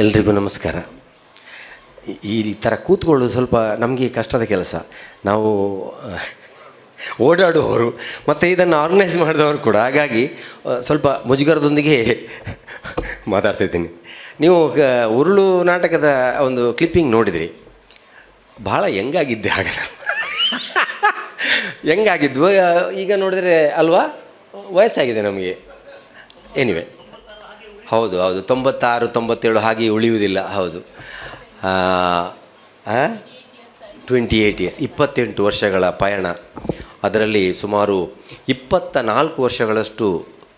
ಎಲ್ರಿಗೂ ನಮಸ್ಕಾರ. ಈ ಥರ ಕೂತ್ಕೊಳ್ಳೋದು ಸ್ವಲ್ಪ ನಮಗೆ ಕಷ್ಟದ ಕೆಲಸ. ನಾವು ಓಡಾಡುವವರು ಮತ್ತು ಇದನ್ನು ಆರ್ಗನೈಸ್ ಮಾಡಿದವರು ಕೂಡ, ಹಾಗಾಗಿ ಸ್ವಲ್ಪ ಮುಜುಗರದೊಂದಿಗೆ ಮಾತಾಡ್ತಿದ್ದೀನಿ. ನೀವು ಉರುಳು ನಾಟಕದ ಒಂದು ಕ್ಲಿಪ್ಪಿಂಗ್ ನೋಡಿದ್ರಿ, ಭಾಳ ಹೆಂಗಾಗಿದ್ದೆ ಆಗ. ಹೆಂಗಾಗಿದ್ವು ಈಗ ನೋಡಿದರೆ ಅಲ್ವಾ, ವಯಸ್ಸಾಗಿದೆ ನಮಗೆ. ಎನಿವೆ, ಹೌದು 96 97 ಹಾಗೆ ಉಳಿಯುವುದಿಲ್ಲ. ಹೌದು, 28 ಇಯರ್ಸ್, 28 ವರ್ಷಗಳ ಪಯಣ. ಅದರಲ್ಲಿ ಸುಮಾರು 24 ವರ್ಷಗಳಷ್ಟು,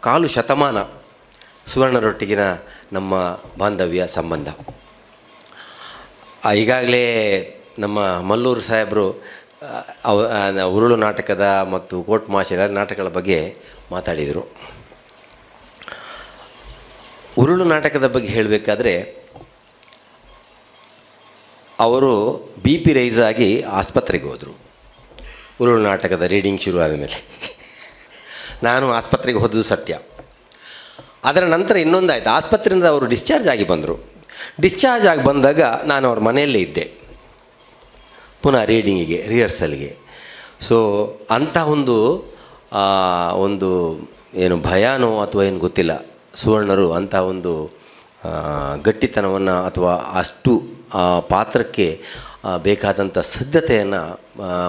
ಕಾಲು ಶತಮಾನ ಸುವರ್ಣರೊಟ್ಟಿಗಿನ ನಮ್ಮ ಬಾಂಧವ್ಯ ಸಂಬಂಧ. ಈಗಾಗಲೇ ನಮ್ಮ ಮಲ್ಲೂರು ಸಾಹೇಬರು ಉರುಳು ನಾಟಕದ ಮತ್ತು ಕೋರ್ಟ್ ಮಾರ್ಷಲ್ ನಾಟಕಗಳ ಬಗ್ಗೆ ಮಾತಾಡಿದರು. ಉರುಳು ನಾಟಕದ ಬಗ್ಗೆ ಹೇಳಬೇಕಾದ್ರೆ, ಅವರು BP ರೈಸ್ ಆಗಿ ಆಸ್ಪತ್ರೆಗೆ ಹೋದರು. ಉರುಳು ನಾಟಕದ ರೀಡಿಂಗ್ ಶುರು ಆದಮೇಲೆ ನಾನು ಆಸ್ಪತ್ರೆಗೆ ಹೋದದ್ದು ಸತ್ಯ. ಅದರ ನಂತರ ಇನ್ನೊಂದಾಯಿತು, ಆಸ್ಪತ್ರೆಯಿಂದ ಅವರು ಡಿಸ್ಚಾರ್ಜ್ ಆಗಿ ಬಂದರು. ಡಿಸ್ಚಾರ್ಜ್ ಆಗಿ ಬಂದಾಗ ನಾನು ಅವ್ರ ಮನೆಯಲ್ಲೇ ಇದ್ದೆ, ಪುನಃ ರೀಡಿಂಗಿಗೆ, ರಿಹರ್ಸಲ್ಗೆ. ಸೊ ಅಂಥ ಒಂದು ಏನು ಭಯಾನೋ ಅಥವಾ ಏನು ಗೊತ್ತಿಲ್ಲ, ಸುವರ್ಣರು ಅಂಥ ಒಂದು ಗಟ್ಟಿತನವನ್ನು ಅಥವಾ ಅಷ್ಟು ಪಾತ್ರಕ್ಕೆ ಬೇಕಾದಂಥ ಸಿದ್ಧತೆಯನ್ನು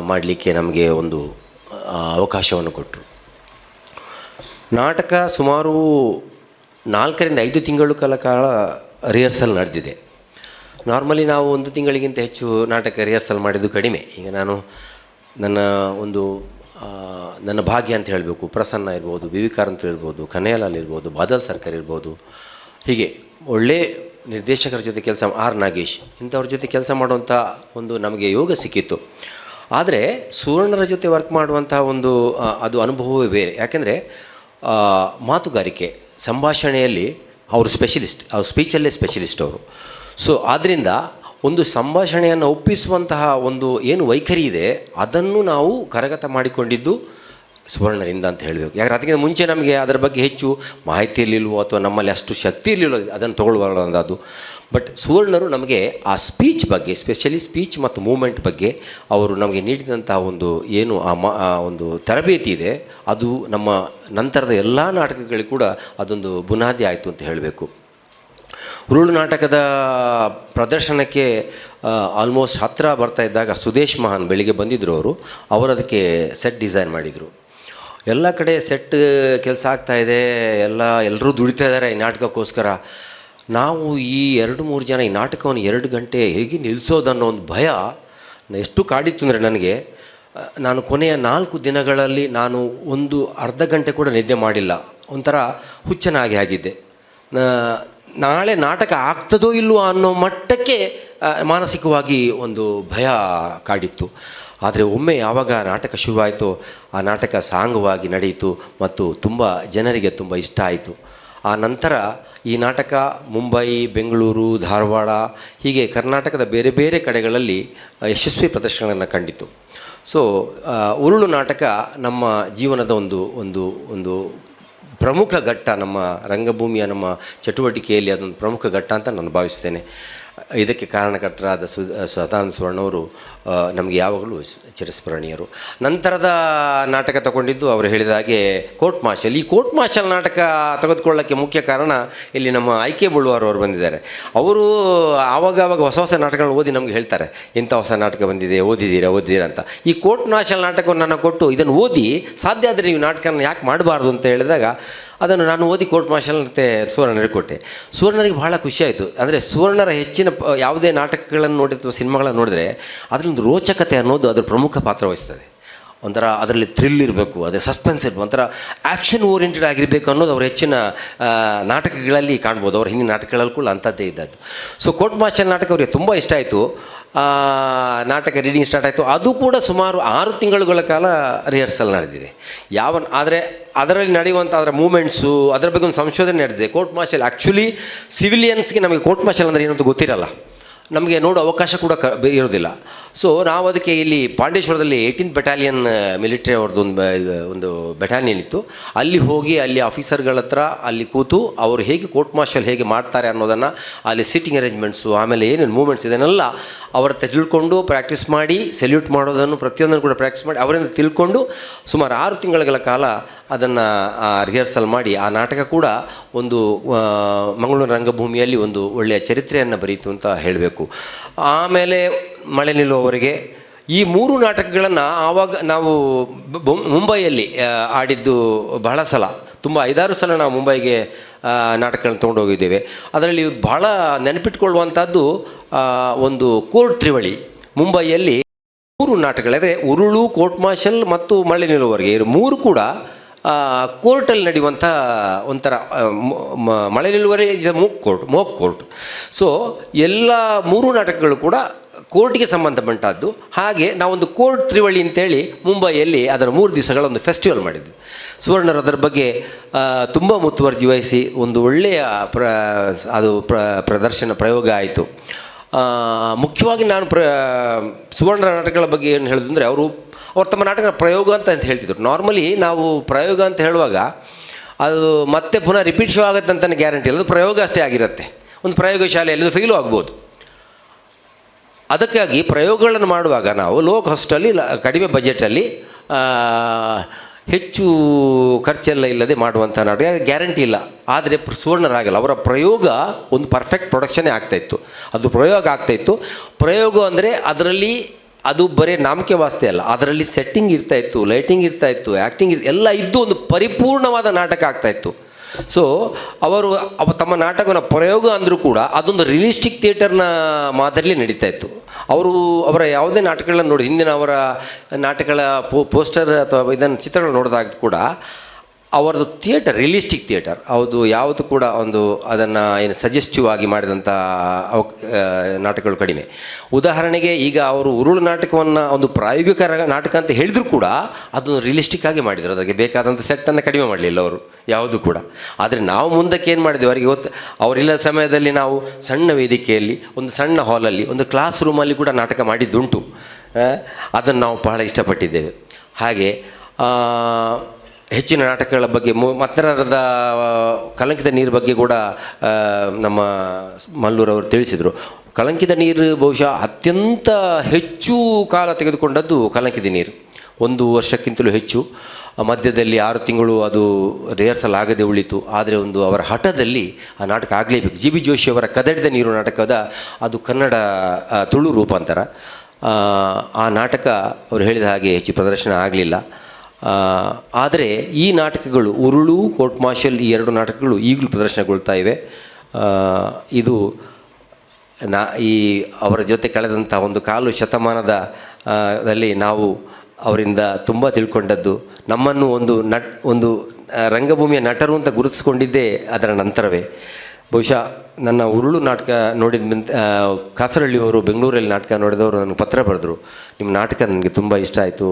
ಮಾಡಲಿಕ್ಕೆ ನಮಗೆ ಒಂದು ಅವಕಾಶವನ್ನು ಕೊಟ್ಟರು. ನಾಟಕ ಸುಮಾರು 4 ರಿಂದ 5 ತಿಂಗಳ ಕಾಲ ರಿಹರ್ಸಲ್ ನಡೆದಿದೆ. ನಾರ್ಮಲಿ ನಾವು 1 ತಿಂಗಳಿಗಿಂತ ಹೆಚ್ಚು ನಾಟಕ ರಿಹರ್ಸಲ್ ಮಾಡಿದ್ದು ಕಡಿಮೆ. ಈಗ ನಾನು ನನ್ನ ಭಾಗ್ಯ ಅಂತ ಹೇಳಬೇಕು, ಪ್ರಸನ್ನ ಇರ್ಬೋದು, BV ಕಾರಂತರು ಇರ್ಬೋದು, ಕನ್ಹಯ್ಯಲಾಲ್ ಇರ್ಬೋದು, ಬಾದಲ್ ಸರ್ಕಾರ್ ಇರ್ಬೋದು, ಹೀಗೆ ಒಳ್ಳೆ ನಿರ್ದೇಶಕರ ಜೊತೆ ಕೆಲಸ, R ನಾಗೇಶ್ ಇಂಥವ್ರ ಜೊತೆ ಕೆಲಸ ಮಾಡುವಂಥ ಒಂದು ನಮಗೆ ಯೋಗ ಸಿಕ್ಕಿತ್ತು. ಆದರೆ ಸುವರ್ಣರ ಜೊತೆ ವರ್ಕ್ ಮಾಡುವಂಥ ಅದು ಅನುಭವವೇ ಬೇರೆ. ಯಾಕೆಂದರೆ ಮಾತುಗಾರಿಕೆ, ಸಂಭಾಷಣೆಯಲ್ಲಿ ಅವರು ಸ್ಪೆಷಲಿಸ್ಟ್, ಅವ್ರು ಸ್ಪೀಚಲ್ಲೇ ಸ್ಪೆಷಲಿಸ್ಟ್ ಅವರು. ಸೊ ಆದ್ದರಿಂದ ಒಂದು ಸಂಭಾಷಣೆಯನ್ನು ಒಪ್ಪಿಸುವಂತಹ ಏನು ವೈಖರಿ ಇದೆ, ಅದನ್ನು ನಾವು ಕರಗತ ಮಾಡಿಕೊಂಡಿದ್ದು ಸುವರ್ಣರಿಂದ ಅಂತ ಹೇಳಬೇಕು. ಯಾಕಂದರೆ ಅದಕ್ಕಿಂತ ಮುಂಚೆ ನಮಗೆ ಅದರ ಬಗ್ಗೆ ಹೆಚ್ಚು ಮಾಹಿತಿ ಇರಲಿಲ್ವೋ ಅಥವಾ ನಮ್ಮಲ್ಲಿ ಅಷ್ಟು ಶಕ್ತಿ ಇರಲಿಲ್ಲ ಅದನ್ನು ತೊಗೊಳ್ಬಾರ್ದು. ಬಟ್ ಸುವರ್ಣರು ನಮಗೆ ಆ ಸ್ಪೀಚ್ ಬಗ್ಗೆ, ಸ್ಪೆಷಲಿ ಸ್ಪೀಚ್ ಮತ್ತು ಮೂಮೆಂಟ್ ಬಗ್ಗೆ ಅವರು ನಮಗೆ ನೀಡಿದಂತಹ ಒಂದು ತರಬೇತಿ ಇದೆ, ಅದು ನಮ್ಮ ನಂತರದ ಎಲ್ಲ ನಾಟಕಗಳಿಗೆ ಕೂಡ ಅದೊಂದು ಬುನಾದಿ ಆಯಿತು ಅಂತ ಹೇಳಬೇಕು. ಉರುಳು ನಾಟಕದ ಪ್ರದರ್ಶನಕ್ಕೆ ಆಲ್ಮೋಸ್ಟ್ ಹತ್ತಿರ ಬರ್ತಾ ಇದ್ದಾಗ ಸುದೇಶ್ ಮಹಾನ್ ಬೆಳಿಗ್ಗೆ ಬಂದಿದ್ದರು. ಅವರು ಅದಕ್ಕೆ ಸೆಟ್ ಡಿಸೈನ್ ಮಾಡಿದರು. ಎಲ್ಲ ಕಡೆ ಸೆಟ್ ಕೆಲಸ ಆಗ್ತಾಯಿದೆ, ಎಲ್ಲರೂ ದುಡಿತಾ ಇದ್ದಾರೆ ಈ ನಾಟಕಕ್ಕೋಸ್ಕರ. ನಾವು ಈ 2-3 ಜನ ಈ ನಾಟಕವನ್ನು 2 ಗಂಟೆ ಹೇಗೆ ನಿಲ್ಲಿಸೋದನ್ನೋ ಒಂದು ಭಯ ಎಷ್ಟು ಕಾಡಿತ್ತು ಅಂದರೆ ನನಗೆ. ನಾನು ಕೊನೆಯ 4 ದಿನಗಳಲ್ಲಿ ನಾನು ಒಂದು ಅರ್ಧ ಗಂಟೆ ಕೂಡ ನಿದ್ದೆ ಮಾಡಿಲ್ಲ. ಒಂಥರ ಹುಚ್ಚನಾಗಿ ಆಗಿದ್ದೆ. ನಾಳೆ ನಾಟಕ ಆಗ್ತದೋ ಇಲ್ವೋ ಅನ್ನೋ ಮಟ್ಟಕ್ಕೆ ಮಾನಸಿಕವಾಗಿ ಒಂದು ಭಯ ಕಾಡಿತ್ತು. ಆದರೆ ಒಮ್ಮೆ ಯಾವಾಗ ನಾಟಕ ಶುರುವಾಯಿತು, ಆ ನಾಟಕ ಸಾಂಗವಾಗಿ ನಡೆಯಿತು ಮತ್ತು ತುಂಬ ಜನರಿಗೆ ತುಂಬ ಇಷ್ಟ ಆಯಿತು. ಆ ನಂತರ ಈ ನಾಟಕ ಮುಂಬೈ, ಬೆಂಗಳೂರು, ಧಾರವಾಡ ಹೀಗೆ ಕರ್ನಾಟಕದ ಬೇರೆ ಬೇರೆ ಕಡೆಗಳಲ್ಲಿ ಯಶಸ್ವಿ ಪ್ರದರ್ಶನಗಳನ್ನು ಕಂಡಿತು. ಸೊ ಉರುಳು ನಾಟಕ ನಮ್ಮ ಜೀವನದ ಒಂದು ಪ್ರಮುಖ ಘಟ್ಟ, ನಮ್ಮ ರಂಗಭೂಮಿಯ ನಮ್ಮ ಚಟುವಟಿಕೆಯಲ್ಲಿ ಅದೊಂದು ಪ್ರಮುಖ ಘಟ್ಟ ಅಂತ ನಾನು ಭಾವಿಸ್ತೇನೆ. ಇದಕ್ಕೆ ಕಾರಣಕರ್ತರಾದ ಸದಾನಂದ ಸುವರ್ಣವರು ನಮಗೆ ಯಾವಾಗಲೂ ಚಿರಸ್ಮರಣೀಯರು. ನಂತರದ ನಾಟಕ ತಗೊಂಡಿದ್ದು ಅವರು ಹೇಳಿದ ಹಾಗೆ ಕೋರ್ಟ್ ಮಾರ್ಷಲ್. ಈ ಕೋರ್ಟ್ ಮಾರ್ಷಲ್ ನಾಟಕ ತೆಗೆದುಕೊಳ್ಳೋಕ್ಕೆ ಮುಖ್ಯ ಕಾರಣ ಇಲ್ಲಿ ನಮ್ಮ IK ಬಳ್ಳುವಾರ್ ಅವರು ಬಂದಿದ್ದಾರೆ. ಅವರು ಆವಾಗ ಹೊಸ ನಾಟಕಗಳನ್ನ ಓದಿ ನಮಗೆ ಹೇಳ್ತಾರೆ, ಇಂಥ ಹೊಸ ನಾಟಕ ಬಂದಿದೆ, ಓದಿದ್ದೀರಾ ಅಂತ. ಈ ಕೋರ್ಟ್ ಮಾರ್ಷಲ್ ನಾಟಕವನ್ನು ನಾನು ಕೊಟ್ಟು, ಇದನ್ನು ಓದಿ ಸಾಧ್ಯ ಆದರೆ ನೀವು ನಾಟಕನ ಯಾಕೆ ಮಾಡಬಾರ್ದು ಅಂತ ಹೇಳಿದಾಗ ಅದನ್ನು ನಾನು ಓದಿ ಕೋರ್ಟ್ ಮಾರ್ಷಲ್ ಮತ್ತು ಸುವರ್ಣರಿಗೆ ಕೊಟ್ಟೆ. ಸುವರ್ಣರಿಗೆ ಭಾಳ ಖುಷಿಯಾಯಿತು. ಅಂದರೆ ಸುವರ್ಣರ ಹೆಚ್ಚಿನ ಯಾವುದೇ ನಾಟಕಗಳನ್ನು ನೋಡಿಅಥವಾ ಸಿನಿಮಾಗಳನ್ನು ನೋಡಿದ್ರೆ ಅದರಲ್ಲೊಂದು ರೋಚಕತೆ ಅನ್ನೋದು ಅದರ ಪ್ರಮುಖ ಪಾತ್ರ ವಹಿಸ್ತದೆ. ಒಂಥರ ಅದರಲ್ಲಿ ಥ್ರಿಲ್ ಇರಬೇಕು, ಅದೇ ಸಸ್ಪೆನ್ಸ್ ಇರಬೇಕು, ಒಂಥರ ಆ್ಯಕ್ಷನ್ ಓರಿಯೆಂಟೆಡ್ ಆಗಿರಬೇಕು ಅನ್ನೋದು ಅವ್ರ ಹೆಚ್ಚಿನ ನಾಟಕಗಳಲ್ಲಿ ಕಾಣ್ಬೋದು. ಅವ್ರ ಹಿಂದಿನ ನಾಟಕಗಳಲ್ಲಿ ಕೂಡ ಅಂಥದ್ದೇ ಇದ್ದದ್ದು. ಸೊ ಕೋರ್ಟ್ ಮಾರ್ಷಲ್ ನಾಟಕ ಅವರಿಗೆ ತುಂಬ ಇಷ್ಟ ಆಯಿತು. ನಾಟಕ ರೀಡಿಂಗ್ ಸ್ಟಾರ್ಟ್ ಆಯಿತು. ಅದು ಕೂಡ ಸುಮಾರು 6 ತಿಂಗಳುಗಳ ಕಾಲ ರಿಹರ್ಸಲ್ ನಡೆದಿದೆ. ಆದರೆ ಅದರಲ್ಲಿ ನಡೆಯುವಂಥ ಅದರ ಮೂಮೆಂಟ್ಸು, ಅದರ ಬಗ್ಗೆ ಒಂದು ಸಂಶೋಧನೆ ನಡೆದಿದೆ. ಕೋರ್ಟ್ ಮಾರ್ಷಲ್ ಆ್ಯಕ್ಚುಲಿ ಸಿವಿಲಿಯನ್ಸ್ಗೆ ನಮಗೆ ಕೋರ್ಟ್ ಮಾರ್ಷಲ್ ಅಂದರೆ ಏನಂತ ಗೊತ್ತಿರಲ್ಲ. ನಮಗೆ ನೋಡೋ ಅವಕಾಶ ಕೂಡ ಇರೋದಿಲ್ಲ. ಸೊ ನಾವು ಅದಕ್ಕೆ ಇಲ್ಲಿ ಪಾಂಡೇಶ್ವರದಲ್ಲಿ 18th ಬೆಟಾಲಿಯನ್ ಮಿಲಿಟರಿ ಅವ್ರದ್ದು ಒಂದು ಬೆಟಾಲಿಯನ್ ಇತ್ತು. ಅಲ್ಲಿ ಹೋಗಿ ಅಲ್ಲಿ ಆಫೀಸರ್ಗಳ ಹತ್ರ ಅಲ್ಲಿ ಕೂತು ಅವರು ಹೇಗೆ ಕೋರ್ಟ್ ಮಾರ್ಷಲ್ ಹೇಗೆ ಮಾಡ್ತಾರೆ ಅನ್ನೋದನ್ನು, ಅಲ್ಲಿ ಸಿಟ್ಟಿಂಗ್ ಅರೇಂಜ್ಮೆಂಟ್ಸು, ಆಮೇಲೆ ಏನೇನು ಮೂಮೆಂಟ್ಸ್ ಇದನ್ನೆಲ್ಲ ಅವರ ತಿಳ್ಕೊಂಡು ಪ್ರಾಕ್ಟೀಸ್ ಮಾಡಿ, ಸೆಲ್ಯೂಟ್ ಮಾಡೋದನ್ನು ಪ್ರತಿಯೊಂದನ್ನು ಕೂಡ ಪ್ರಾಕ್ಟೀಸ್ ಮಾಡಿ ಅವರಿಂದ ತಿಳ್ಕೊಂಡು ಸುಮಾರು 6 ತಿಂಗಳ ಕಾಲ ಅದನ್ನು ರಿಹರ್ಸಲ್ ಮಾಡಿ ಆ ನಾಟಕ ಕೂಡ ಒಂದು ಮಂಗಳೂರು ರಂಗಭೂಮಿಯಲ್ಲಿ ಒಂದು ಒಳ್ಳೆಯ ಚರಿತ್ರೆಯನ್ನು ಬರೀತು ಅಂತ ಹೇಳಬೇಕು. ಆಮೇಲೆ ಮಳೆ ನಿಲ್ಲುವವರೆಗೆ ಈ 3 ನಾಟಕಗಳನ್ನು ಆವಾಗ ನಾವು ಮುಂಬೈಯಲ್ಲಿ ಆಡಿದ್ದು ಬಹಳ ಸಲ, ತುಂಬ 5-6 ಸಲ ನಾವು ಮುಂಬೈಗೆ ನಾಟಕಗಳನ್ನು ತೊಗೊಂಡೋಗಿದ್ದೇವೆ. ಅದರಲ್ಲಿ ಬಹಳ ನೆನಪಿಟ್ಕೊಳ್ಳುವಂಥದ್ದು ಒಂದು ಕೋರ್ಟ್ ತ್ರಿವಳಿ. ಮುಂಬೈಯಲ್ಲಿ 3 ನಾಟಕಗಳಿದೆ, ಉರುಳು, ಕೋರ್ಟ್ ಮಾರ್ಷಲ್ ಮತ್ತು ಮಳೆ ನಿಲ್ಲುವವರೆಗೆ. ಇವರು 3 ಕೂಡ ಕೋರ್ಟಲ್ಲಿ ನಡೆಯುವಂಥ ಒಂಥರ ಮಳೆ ನಿಲ್ಲುವವರೆಗೆ ಇಸ್ ಮೋಕ್ ಕೋರ್ಟ್. ಸೊ ಎಲ್ಲ 3 ನಾಟಕಗಳು ಕೂಡ ಕೋರ್ಟಿಗೆ ಸಂಬಂಧಪಟ್ಟದ್ದು. ಹಾಗೆ ನಾವೊಂದು ಕೋರ್ಟ್ ತ್ರಿವಳಿ ಅಂತೇಳಿ ಮುಂಬೈಯಲ್ಲಿ ಅದರ 3 ದಿವಸಗಳ ಒಂದು ಫೆಸ್ಟಿವಲ್ ಮಾಡಿದ್ವಿ. ಸುವರ್ಣರು ಅದರ ಬಗ್ಗೆ ತುಂಬ ಮುತುವರ್ಜಿ ವಹಿಸಿ ಒಂದು ಒಳ್ಳೆಯ ಪ್ರದರ್ಶನ ಪ್ರಯೋಗ ಆಯಿತು. ಮುಖ್ಯವಾಗಿ ನಾನು ಸುವರ್ಣರ ನಾಟಕಗಳ ಬಗ್ಗೆ ಏನು ಹೇಳೋದಂದರೆ, ಅವರು ತಮ್ಮ ನಾಟಕ ಪ್ರಯೋಗ ಅಂತ ಹೇಳ್ತಿದ್ರು. ನಾರ್ಮಲಿ ನಾವು ಪ್ರಯೋಗ ಅಂತ ಹೇಳುವಾಗ ಅದು ಮತ್ತೆ ಪುನಃ ರಿಪೀಟ್ ಶೋ ಆಗುತ್ತೆ ಅಂತಲೇ ಗ್ಯಾರಂಟಿ ಇಲ್ಲ, ಅದು ಪ್ರಯೋಗ ಅಷ್ಟೇ ಆಗಿರುತ್ತೆ. ಒಂದು ಪ್ರಯೋಗ ಶಾಲೆಯಲ್ಲಿ ಅದು ಫೇಲು ಆಗ್ಬೋದು. ಅದಕ್ಕಾಗಿ ಪ್ರಯೋಗಗಳನ್ನು ಮಾಡುವಾಗ ನಾವು ಲೋ ಕಾಸ್ಟಲ್ಲಿ, ಕಡಿಮೆ ಬಜೆಟಲ್ಲಿ, ಹೆಚ್ಚು ಖರ್ಚೆಲ್ಲ ಇಲ್ಲದೆ ಮಾಡುವಂಥ ನಾಟಕ ಗ್ಯಾರಂಟಿ ಇಲ್ಲ. ಆದರೆ ಸುವರ್ಣರಾಗಲ್ಲ, ಅವರ ಪ್ರಯೋಗ ಒಂದು ಪರ್ಫೆಕ್ಟ್ ಪ್ರೊಡಕ್ಷನ್ನೇ ಆಗ್ತಾಯಿತ್ತು. ಅದು ಪ್ರಯೋಗ ಆಗ್ತಾಯಿತ್ತು. ಪ್ರಯೋಗ ಅಂದರೆ ಅದರಲ್ಲಿ ಅದು ಬರೀ ನಾಮಕೆ ವಾಸ್ತೆ ಅಲ್ಲ, ಅದರಲ್ಲಿ ಸೆಟ್ಟಿಂಗ್ ಇರ್ತಾಯಿತ್ತು, ಲೈಟಿಂಗ್ ಇರ್ತಾಯಿತ್ತು, ಆ್ಯಕ್ಟಿಂಗ್ ಎಲ್ಲ ಇದ್ದು ಒಂದು ಪರಿಪೂರ್ಣವಾದ ನಾಟಕ ಆಗ್ತಾಯಿತ್ತು. ಸೊ ಅವರು ತಮ್ಮ ನಾಟಕನ ಪ್ರಯೋಗ ಅಂದರೂ ಕೂಡ ಅದೊಂದು ರಿಯಲಿಸ್ಟಿಕ್ ಥಿಯೇಟರ್ನ ಮಾದರಿಯಲ್ಲಿ ನಡೀತಾ ಇತ್ತು. ಅವರ ಯಾವುದೇ ನಾಟಕಗಳನ್ನು ನೋಡಿ, ಹಿಂದಿನ ಅವರ ನಾಟಕಗಳ ಪೋಸ್ಟರ್ ಅಥವಾ ಇದನ್ನು ಚಿತ್ರಗಳು ನೋಡಿದಾಗ ಕೂಡ ಅವರದ್ದು ಥಿಯೇಟರ್ ರಿಯಲಿಸ್ಟಿಕ್ ಥಿಯೇಟರ್ ಹೌದು. ಯಾವುದು ಕೂಡ ಒಂದು ಅದನ್ನು ಏನು ಸಜೆಸ್ಟಿವ್ ಆಗಿ ಮಾಡಿದಂಥ ನಾಟಕಗಳು ಕಡಿಮೆ. ಉದಾಹರಣೆಗೆ ಈಗ ಅವರು ಉರುಳು ನಾಟಕವನ್ನು ಒಂದು ಪ್ರಾಯೋಗಿಕ ನಾಟಕ ಅಂತ ಹೇಳಿದ್ರು ಕೂಡ ಅದನ್ನು ರಿಯಲಿಸ್ಟಿಕ್ ಆಗಿ ಮಾಡಿದರು. ಅದಕ್ಕೆ ಬೇಕಾದಂಥ ಸೆಟ್ಟನ್ನು ಕಡಿಮೆ ಮಾಡಲಿಲ್ಲ ಅವರು ಯಾವುದು ಕೂಡ. ಆದರೆ ನಾವು ಮುಂದಕ್ಕೆ ಏನು ಮಾಡಿದ್ವಿ, ಅವರಿಗೆ ಅವರಿಲ್ಲದ ಸಮಯದಲ್ಲಿ ನಾವು ಸಣ್ಣ ವೇದಿಕೆಯಲ್ಲಿ, ಒಂದು ಸಣ್ಣ ಹಾಲಲ್ಲಿ, ಒಂದು ಕ್ಲಾಸ್ ರೂಮಲ್ಲಿ ಕೂಡ ನಾಟಕ ಮಾಡಿದ್ದುಂಟು. ಅದನ್ನು ನಾವು ಬಹಳ ಇಷ್ಟಪಟ್ಟಿದ್ದೇವೆ. ಹಾಗೆ ಹೆಚ್ಚಿನ ನಾಟಕಗಳ ಬಗ್ಗೆ ಮತ್ತರದ ಕಲಂಕಿತ ನೀರು ಬಗ್ಗೆ ಕೂಡ ನಮ್ಮ ಮಲ್ಲೂರವರು ತಿಳಿಸಿದರು. ಕಲಂಕಿತ ನೀರು ಬಹುಶಃ ಅತ್ಯಂತ ಹೆಚ್ಚು ಕಾಲ ತೆಗೆದುಕೊಂಡದ್ದು ಕಲಂಕಿತ ನೀರು. 1 ವರ್ಷಕ್ಕಿಂತಲೂ ಹೆಚ್ಚು. ಮಧ್ಯದಲ್ಲಿ 6 ತಿಂಗಳು ಅದು ರಿಹರ್ಸಲ್ ಆಗದೆ ಉಳಿತು. ಆದರೆ ಒಂದು ಅವರ ಹಠದಲ್ಲಿ ಆ ನಾಟಕ ಆಗಲೇಬೇಕು. ಜಿ ಬಿ ಜೋಶಿಯವರ ಕದಡಿದ ನೀರು ನಾಟಕದ ಅದು ಕನ್ನಡ ತುಳು ರೂಪಾಂತರ. ಆ ನಾಟಕ ಅವರು ಹೇಳಿದ ಹಾಗೆ ಹೆಚ್ಚು ಪ್ರದರ್ಶನ ಆಗಲಿಲ್ಲ. ಆದರೆ ಈ ನಾಟಕಗಳು ಉರುಳು, ಕೋರ್ಟ್ ಮಾರ್ಷಲ್, ಈ 2 ನಾಟಕಗಳು ಈಗಲೂ ಪ್ರದರ್ಶನಗೊಳ್ತಾ ಇವೆ. ಇದು ಈ ಅವರ ಜೊತೆ ಕಳೆದಂಥ ಒಂದು 1/4 ಶತಮಾನದಲ್ಲಿ ನಾವು ಅವರಿಂದ ತುಂಬ ತಿಳ್ಕೊಂಡದ್ದು, ನಮ್ಮನ್ನು ಒಂದು ರಂಗಭೂಮಿಯ ನಟರು ಅಂತ ಗುರುತಿಸ್ಕೊಂಡಿದ್ದೇ ಅದರ ನಂತರವೇ. ಬಹುಶಃ ನನ್ನ ಉರುಳು ನಾಟಕ ನೋಡಿದ ಕಾಸರಹಳ್ಳಿಯವರು ಬೆಂಗಳೂರಲ್ಲಿ ನಾಟಕ ನೋಡಿದವರು ನನಗೆ ಪತ್ರ ಬರೆದರು, ನಿಮ್ಮ ನಾಟಕ ನನಗೆ ತುಂಬ ಇಷ್ಟ ಆಯಿತು,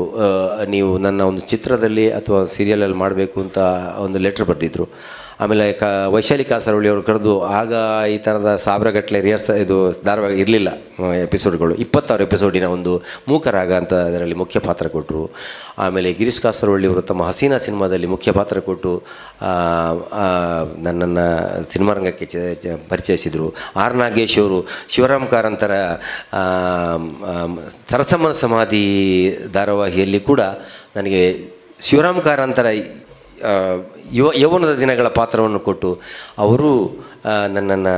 ನೀವು ನನ್ನ ಒಂದು ಚಿತ್ರದಲ್ಲಿ ಅಥವಾ ಸೀರಿಯಲಲ್ಲಿ ಮಾಡಬೇಕು ಅಂತ ಒಂದು ಲೆಟ್ರ್ ಬರೆದಿದ್ರು. ಆಮೇಲೆ ವೈಶಾಲಿ ಕಾಸರಹಳ್ಳಿಯವರು ಕರೆದು, ಆಗ ಈ ಥರದ 1000 ಗಟ್ಟಲೆ ಇದು ಧಾರಾವಾಹಿ ಇರಲಿಲ್ಲ, ಎಪಿಸೋಡ್ಗಳು 26 ಎಪಿಸೋಡಿನ ಒಂದು ಮೂಕರಾಗ ಅಂತ ಅದರಲ್ಲಿ ಮುಖ್ಯ ಪಾತ್ರ ಕೊಟ್ಟರು. ಆಮೇಲೆ ಗಿರೀಶ್ ಕಾಸರಹಳ್ಳಿಯವರು ತಮ್ಮ ಹಸೀನಾ ಸಿನಿಮಾದಲ್ಲಿ ಮುಖ್ಯ ಪಾತ್ರ ಕೊಟ್ಟು ನನ್ನನ್ನು ಸಿನಿಮಾ ರಂಗಕ್ಕೆ ಪರಿಚಯಿಸಿದರು. ಆರ್ ನಾಗೇಶ್ ಅವರು ಶಿವರಾಮ್ ಕಾರಂತರ ಸರಸಮ್ಮನ ಸಮಾಧಿ ಧಾರಾವಾಹಿಯಲ್ಲಿ ಕೂಡ ನನಗೆ ಶಿವರಾಮ್ ಕಾರಂತರ ಯೌವನದ ದಿನಗಳ ಪಾತ್ರವನ್ನು ಕೊಟ್ಟು ಅವರು ನನ್ನನ್ನು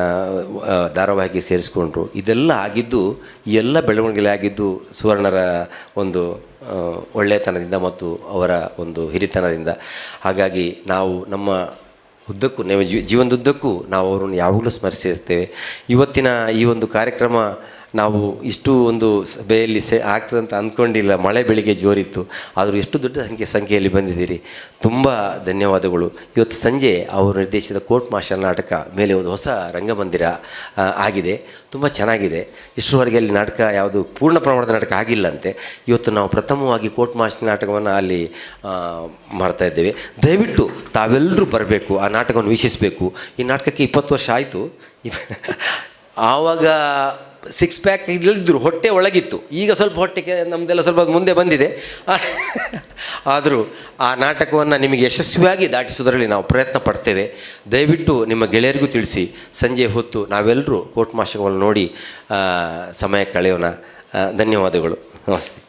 ಧಾರಾವಾಹಿಗೆ ಸೇರಿಸ್ಕೊಂಡ್ರು. ಇದೆಲ್ಲ ಆಗಿದ್ದು, ಈ ಎಲ್ಲ ಬೆಳವಣಿಗೆ ಆಗಿದ್ದು ಸುವರ್ಣರ ಒಂದು ಒಳ್ಳೆಯತನದಿಂದ ಮತ್ತು ಅವರ ಒಂದು ಹಿರಿತನದಿಂದ. ಹಾಗಾಗಿ ನಾವು ನಮ್ಮ ಉದ್ದಕ್ಕೂ ಜೀವನದುದ್ದಕ್ಕೂ ನಾವು ಅವರನ್ನು ಯಾವಾಗಲೂ ಸ್ಮರಿಸಿರ್ತೇವೆ. ಇವತ್ತಿನ ಈ ಒಂದು ಕಾರ್ಯಕ್ರಮ ನಾವು ಇಷ್ಟು ಒಂದು ಸಭೆಯಲ್ಲಿ ಆಗ್ತದೆ ಅಂತ ಅಂದ್ಕೊಂಡಿಲ್ಲ. ಮಳೆ ಬೆಳಿಗ್ಗೆ ಜೋರಿತ್ತು, ಆದರೂ ಎಷ್ಟು ದೊಡ್ಡ ಸಂಖ್ಯೆಯಲ್ಲಿ ಬಂದಿದ್ದೀರಿ, ತುಂಬ ಧನ್ಯವಾದಗಳು. ಇವತ್ತು ಸಂಜೆ ಅವರು ನಿರ್ದೇಶಿಸಿದ ಕೋರ್ಟ್ ಮಾರ್ಷಲ್ ನಾಟಕ ಮೇಲೆ ಒಂದು ಹೊಸ ರಂಗಮಂದಿರ ಆಗಿದೆ, ತುಂಬ ಚೆನ್ನಾಗಿದೆ. ಇಷ್ಟರವರೆಗೆ ಅಲ್ಲಿ ನಾಟಕ ಯಾವುದು ಪೂರ್ಣ ಪ್ರಮಾಣದ ನಾಟಕ ಆಗಿಲ್ಲಂತೆ. ಇವತ್ತು ನಾವು ಪ್ರಥಮವಾಗಿ ಕೋರ್ಟ್ ಮಾರ್ಷಲ್ ನಾಟಕವನ್ನು ಅಲ್ಲಿ ಮಾಡ್ತಾಯಿದ್ದೇವೆ. ದಯವಿಟ್ಟು ತಾವೆಲ್ಲರೂ ಬರಬೇಕು, ಆ ನಾಟಕವನ್ನು ವೀಕ್ಷಿಸಬೇಕು. ಈ ನಾಟಕಕ್ಕೆ 20 ವರ್ಷ ಆಯಿತು. ಆವಾಗ ಸಿಕ್ಸ್ ಪ್ಯಾಕ್ ಇಲ್ಲದಿದ್ದರು ಹೊಟ್ಟೆ ಒಳಗಿತ್ತು. ಈಗ ಸ್ವಲ್ಪ ಹೊಟ್ಟೆಗೆ ನಮ್ಮದೆಲ್ಲ ಸ್ವಲ್ಪ ಮುಂದೆ ಬಂದಿದೆ. ಆದರೂ ಆ ನಾಟಕವನ್ನು ನಿಮಗೆ ಯಶಸ್ವಿಯಾಗಿ ದಾಟಿಸೋದರಲ್ಲಿ ನಾವು ಪ್ರಯತ್ನ ಪಡ್ತೇವೆ. ದಯವಿಟ್ಟು ನಿಮ್ಮ ಗೆಳೆಯರಿಗೂ ತಿಳಿಸಿ. ಸಂಜೆ ಹೊತ್ತು ನಾವೆಲ್ಲರೂ ಕೋರ್ಟ್ ಮಾರ್ಷಲ್ಗಳನ್ನು ನೋಡಿ ಸಮಯ ಕಳೆಯೋಣ. ಧನ್ಯವಾದಗಳು. ನಮಸ್ತೆ.